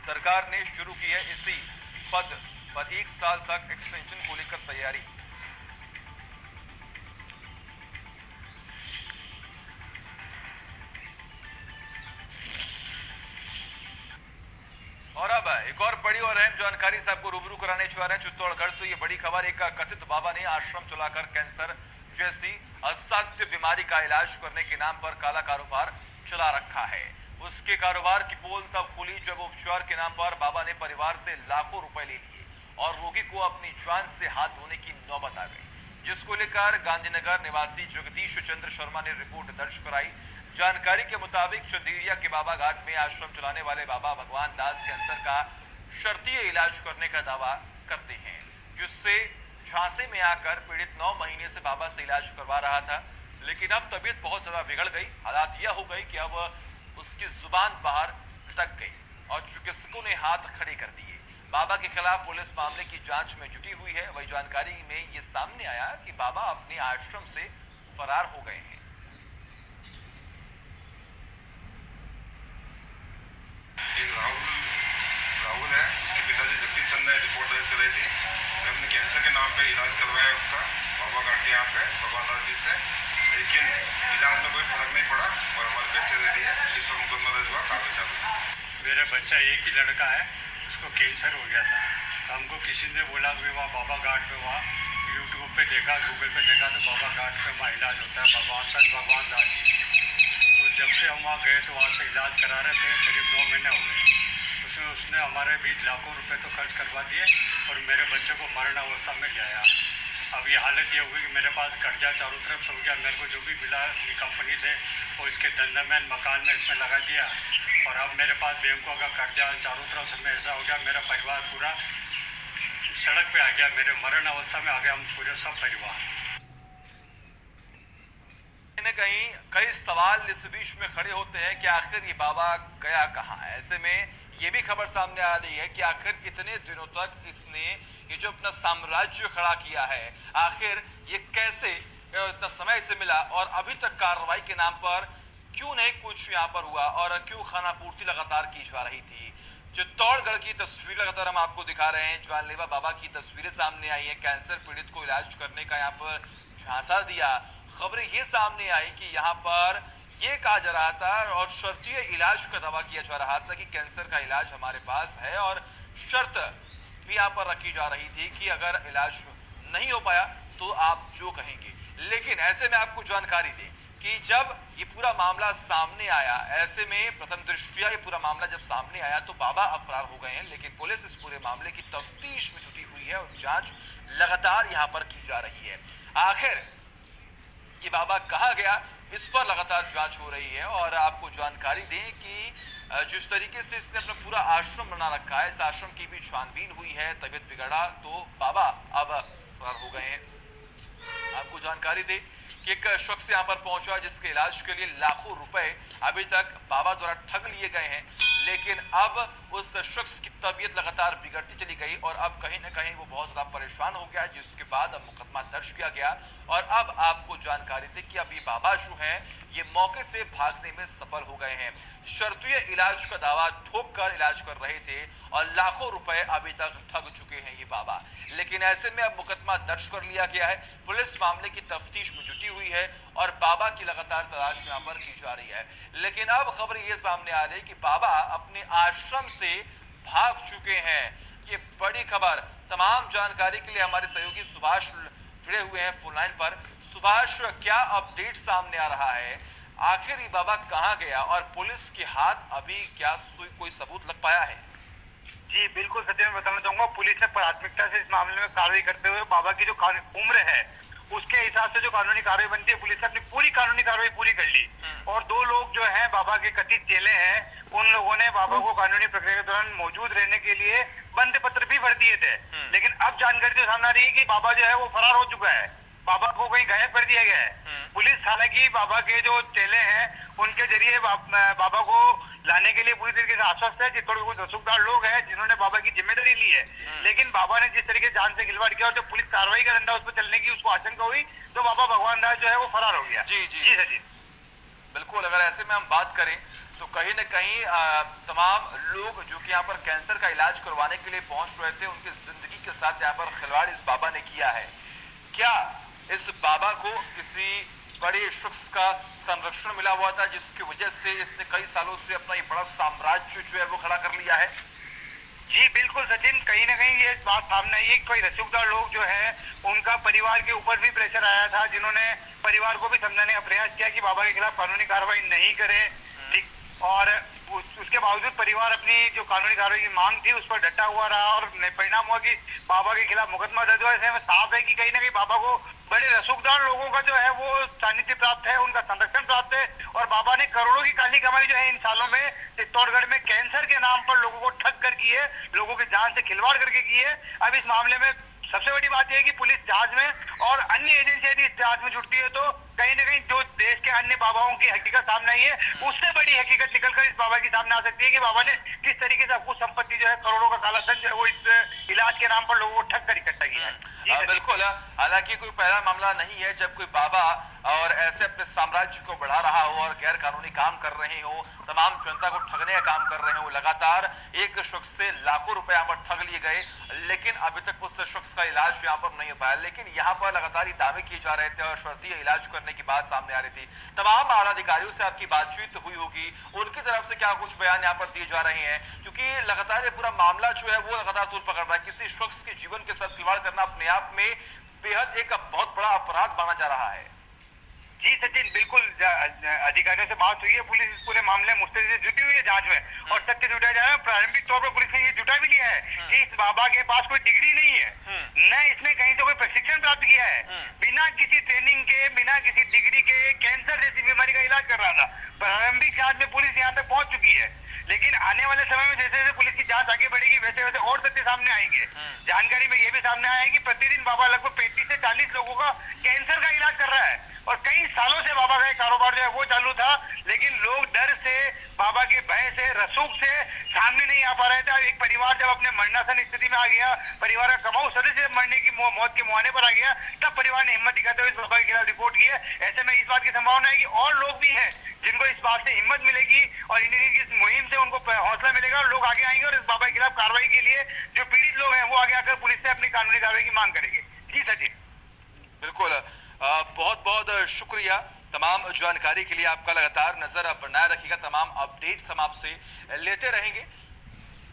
सरकार ने शुरू की है इसी पद पर 1 साल तक एक्सटेंशन को लेकर तैयारी। और अब एक और बड़ी और अहम जानकारी से आपको रूबरू कराने जा रहे हैं चित्तौड़गढ़ से। ये बड़ी खबर, एक कथित बाबा ने आश्रम चलाकर कैंसर जैसी असाध्य बीमारी का इलाज करने के नाम पर काला कारोबार चला रखा है। उसके कारोबार की पोल तब खुली जब उपचार के नाम पर बाबा ने परिवार से लाखों रुपए ले लिए और रोगी को अपनी जान से हाथ धोने की नौबत आ गई, जिसको लेकर गांधीनगर निवासी जगदीश चंद्र शर्मा ने रिपोर्ट दर्ज कराई। जानकारी के मुताबिक चंदेरिया के बाबा घाट में आश्रम चलाने वाले बाबा भगवान दास कैंसर का शर्तीय इलाज करने का दावा करते हैं, जिससे झांसे में आकर पीड़ित 9 महीने से बाबा से इलाज करवा रहा था। लेकिन अब तबीयत बहुत ज्यादा बिगड़ गई। हालात यह हो गई कि अब उसकी जुबान बाहर लटक गई और चिकित्सकों ने हाथ खड़े कर दिए। बाबा के खिलाफ पुलिस मामले की जांच में जुटी हुई है। वही जानकारी में ये सामने आया कि बाबा अपने आश्रम से फरार हो गए हैं। राहुल है, उसके पिताजी जगदीश चंद्र ने रिपोर्ट दर्ज कराई थी। हमने कैंसर के नाम पे इलाज करवाया उसका बाबा घाट के यहाँ पे भगवान दास जी से, लेकिन इलाज में कोई फर्क नहीं पड़ा और हमारे पैसे दे दिए। इस पर मुकदमा दर्ज हुआ, कागज चालू। मेरा बच्चा एक ही लड़का है, उसको कैंसर हो गया था। हमको किसी ने बोला कि वहाँ बाबा घाट पे, वहाँ यूट्यूब पे देखा, गूगल पे देखा तो बाबा घाट पे वहाँ इलाज होता है भगवान दास जी। तो जब से हम वहाँ गए तो वहाँ से इलाज करा रहे थे, करीब 9 महीने हो गए। उसने हमारे बीच लाखों रुपए तो खर्च करवा दिए और मेरे बच्चे को मरण अवस्था में ले आया। अब ये हालत ये हुई कि मेरे पास कर्जा चारों तरफ से हो गया। मेरे को जो भी मिला कंपनी से वो इसके धंधे में, मकान में इसमें लगा दिया और अब मेरे पास बैंकों का कर्जा चारों तरफ से ऐसा हो गया, मेरा परिवार पूरा सड़क पे आ गया, मेरे मरण अवस्था में आ गया, हम पूरे सब परिवार। कहीं कई सवाल इस बीच में खड़े होते हैं कि आखिर ये बाबा गया कहाँ। ऐसे में ये भी खबर सामने आ रही है कि आखिर कितने दिनों तक इसने ये जो अपना साम्राज्य खड़ा किया है, आखिर ये कैसे इतना समय से मिला और अभी तक कार्रवाई के नाम पर क्यों नहीं कुछ यहाँ पर हुआ और क्यों खानापूर्ति लगातार की जा रही थी। चित्तौड़गढ़ की तस्वीर लगातार हम आपको दिखा रहे हैं। जानलेवा बाबा की तस्वीरें सामने आई है। कैंसर पीड़ित को इलाज करने का यहाँ पर झांसा दिया। खबरें ये सामने आई कि यहाँ पर ये कहा जा रहा था और शर्तीय इलाज का दावा किया जा रहा था कि कैंसर का इलाज हमारे पास है और शर्त भी यहाँ पर रखी जा रही थी कि अगर इलाज नहीं हो पाया तो आप जो कहेंगे। लेकिन ऐसे में आपको जानकारी दें कि जब ये पूरा मामला सामने आया, ऐसे में प्रथम दृष्टया ये पूरा मामला जब सामने आया तो बाबा अब फरार हो गए हैं, लेकिन पुलिस इस पूरे मामले की तफ्तीश में जुटी हुई है और जांच लगातार यहाँ पर की जा रही है। आखिर ये बाबा कहा गया, इस पर लगातार जांच हो रही है। और आपको जानकारी दें कि जिस तरीके से इसने अपना पूरा आश्रम बना रखा है, इस आश्रम की भी छानबीन हुई है। तबीयत बिगड़ा तो बाबा अब फरार हो गए हैं। आपको जानकारी दें कि एक शख्स यहाँ पर पहुंचा जिसके इलाज के लिए लाखों रुपए अभी तक बाबा द्वारा ठग लिए गए हैं, लेकिन अब उस शख्स की तबीयत लगातार बिगड़ती चली गई और अब कहीं ना कहीं वो बहुत ज्यादा परेशान हो गया, जिसके बाद अब मुकदमा दर्ज किया गया। और अब आपको जानकारी थी कि अब ये बाबा जो है ये मौके से भागने में सफल हो गए हैं। शर्तीय इलाज का दावा ठोक कर इलाज कर रहे थे और लाखों रुपए अभी तक ठग चुके हैं ये बाबा। लेकिन ऐसे में अब मुकदमा दर्ज कर लिया गया है। पुलिस मामले की तफ्तीश में जुटी हुई है और बाबा की लगातार तलाश यहाँ पर की जा रही है। लेकिन अब खबर ये सामने आ रही है कि बाबा अपने आश्रम से भाग चुके हैं। ये बड़ी खबर। तमाम जानकारी के लिए हमारे सहयोगी सुभाष जुड़े हुए हैं फोन लाइन पर। सुभाष, क्या अपडेट सामने आ रहा है? आखिर ये बाबा कहां गया और पुलिस के हाथ अभी क्या कोई सबूत लग पाया है? जी बिल्कुल सत्य, मैं बताना चाहूंगा पुलिस ने प्राथमिकता से इस मामले में कार्रवाई करते हुए बाबा की जो उम्र है उसके हिसाब से जो कानूनी कार्रवाई बनती है, पुलिस ने अपनी पूरी कानूनी कार्रवाई पूरी कर ली। और 2 लोग जो हैं बाबा के कथित चेले हैं, उन लोगों ने बाबा को कानूनी प्रक्रिया के दौरान मौजूद रहने के लिए बंद पत्र भी भर दिए थे। लेकिन अब जानकारी तो सामने आ रही है कि बाबा जो है वो फरार हो चुका है, बाबा को कहीं गायब कर दिया गया है। पुलिस हालांकि बाबा के जो चेले हैं उनके जरिए बाबा को लाने के लिए पूरी तरीके से आश्वस्त है। चित्तौड़ के कुछ रसूखदार लोग हैं जिन्होंने बाबा की जिम्मेदारी ली है, लेकिन बाबा ने जिस तरीके जान से खिलवाड़ किया और जब पुलिस कार्रवाई का धंधा उस पर चलने की उसको आशंका हुई तो बाबा भगवान दास जो है वो फरार हो गया। जी जी जी सचिन। बिल्कुल, अगर ऐसे में हम बात करें तो कहीं न कहीं तमाम लोग जो कि यहाँ पर कैंसर का इलाज करवाने के लिए पहुंच रहे थे, उनकी जिंदगी के साथ यहाँ पर खिलवाड़ इस बाबा ने किया है। क्या इस बाबा को किसी बड़े शख्स का संरक्षण मिला हुआ था, जिसकी वजह से इसने कई सालों से अपना ये बड़ा साम्राज्य जो है वो खड़ा कर लिया है? जी बिल्कुल सचिन, कहीं ना कहीं ये बात सामने आई है कि कोई रसूखदार लोग जो है उनका परिवार के ऊपर भी प्रेशर आया था, जिन्होंने परिवार को भी समझाने का प्रयास किया कि बाबा के खिलाफ कानूनी कार्रवाई नहीं करे, ठीक, और उसके बावजूद परिवार अपनी जो कानूनी कार्रवाई की मांग थी उस पर डटा हुआ रहा और परिणाम हुआ कि बाबा के खिलाफ मुकदमा दर्ज हुआ। ऐसे में साफ है कि कहीं ना कहीं बाबा को बड़े रसूखदार लोगों का जो है वो सानिध्य प्राप्त है, उनका संरक्षण प्राप्त है, और बाबा ने करोड़ों की काली कमाई जो है इन सालों में चित्तौड़गढ़ में कैंसर के नाम पर लोगों को ठग कर की है, लोगों की जान से खिलवाड़ करके की है। अब इस मामले में सबसे बड़ी बात यह है कि पुलिस जांच में और अन्य एजेंसियां यदि इस जांच में जुटती है तो कहीं ना कहीं जो देश के अन्य बाबाओं की हकीकत सामने आई है, उससे बड़ी हकीकत निकलकर इस बाबा के सामने आ सकती है कि बाबा ने किस तरीके से आपको संपत्ति जो है करोड़ों का काला धन जो है वो इस इलाज के नाम पर लोगों को ठग कर इकट्ठा किया है। बिल्कुल, हालांकि कोई पहला मामला नहीं है जब कोई बाबा और ऐसे अपने साम्राज्य को बढ़ा रहा हो और गैर कानूनी काम कर रहे हो, तमाम जनता को ठगने का काम कर रहे हो। लगातार एक शख्स से लाखों रुपए यहाँ पर ठग लिए गए, लेकिन अभी तक उस शख्स का इलाज यहाँ पर नहीं हो पाया। लेकिन यहाँ पर लगातार दावे किए जा रहे थे और शर्तीय इलाज करने की बात सामने आ रही थी। तमाम आला अधिकारियों से आपकी बातचीत हुई होगी, उनकी तरफ से क्या कुछ बयान यहाँ पर दिए जा रहे हैं? क्योंकि लगातार ये पूरा मामला जो है वो लगातार तूल पकड़ रहा है। किसी शख्स के जीवन के साथ खिलवाड़ करना अपने आप में बेहद एक बहुत बड़ा अपराध माना जा रहा है। जी सचिन, बिल्कुल अधिकारियों से बात हुई है, पुलिस इस पूरे मामले में मुस्तैद से जुटी हुई है जांच में, और सत्य जुटाया जा रहा है। प्रारंभिक तौर पर पुलिस ने ये जुटा भी लिया है कि इस बाबा के पास कोई डिग्री नहीं है, न इसने कहीं से कोई प्रशिक्षण प्राप्त किया है, बिना किसी ट्रेनिंग के, बिना किसी डिग्री के कैंसर जैसी बीमारी का इलाज कर रहा था। प्रारंभिक जांच में पुलिस यहाँ तक पहुंच चुकी है, लेकिन आने वाले समय में जैसे जैसे पुलिस की जांच आगे बढ़ेगी वैसे वैसे और तथ्य सामने आएंगे। जानकारी में ये भी सामने आया है कि प्रतिदिन बाबा लगभग 35 से 40 लोगों का कैंसर का इलाज कर रहा है, और कई सालों से बाबा का कारोबार जो है वो चालू था, लेकिन लोग डर से, बाबा के भय से, रसूख से सामने नहीं आ पा रहे थे। एक परिवार जब अपने मरणासन स्थिति में आ गया, परिवार का कमाऊ सदस्य मरने की मौत के मुहाने पर आ गया, तब परिवार ने हिम्मत दिखाते हुए इस बाबा के खिलाफ रिपोर्ट की है। ऐसे में इस बात की संभावना है कि और लोग भी हैं जिनको इस बात से हिम्मत मिलेगी और इंजीनियर की मुहिम से उनको हौसला मिलेगा, और लोग आगे आएंगे और इस बाबा के खिलाफ कार्रवाई के लिए जो पीड़ित लोग हैं वो आगे आकर पुलिस से अपनी कानूनी कार्रवाई की मांग करेंगे। जी सचिन, बिल्कुल, बहुत बहुत शुक्रिया तमाम जानकारी के लिए। आपका लगातार नजर बनाए रखिएगा, तमाम अपडेट्स हम आपसे लेते रहेंगे।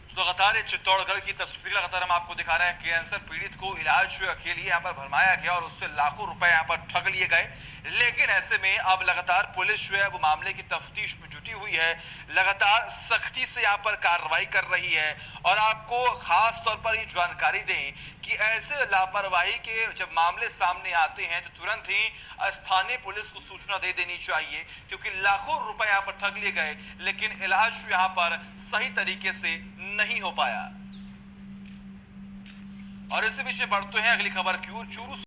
तो लगातार चित्तौड़गढ़ की तस्वीर लगातार हम आपको दिखा रहे हैं। कैंसर पीड़ित को इलाज के लिए यहाँ पर भरमाया गया और उससे लाखों रुपए यहाँ पर ठग लिए गए। लेकिन ऐसे में अब लगातार पुलिस जो है वो मामले की तफ्तीश में जुटी हुई है, लगातार सख्ती से यहाँ पर कार्रवाई कर रही है। और आपको खास तौर पर ये जानकारी दें कि ऐसे लापरवाही के जब मामले सामने आते हैं तो तुरंत ही स्थानीय पुलिस को सूचना दे देनी चाहिए, क्योंकि लाखों रुपए यहाँ पर ठग लिए गए लेकिन इलाज यहाँ पर सही तरीके से नहीं हो पाया। और इसी बीच बढ़ते हैं अगली खबर की ओर। चूरू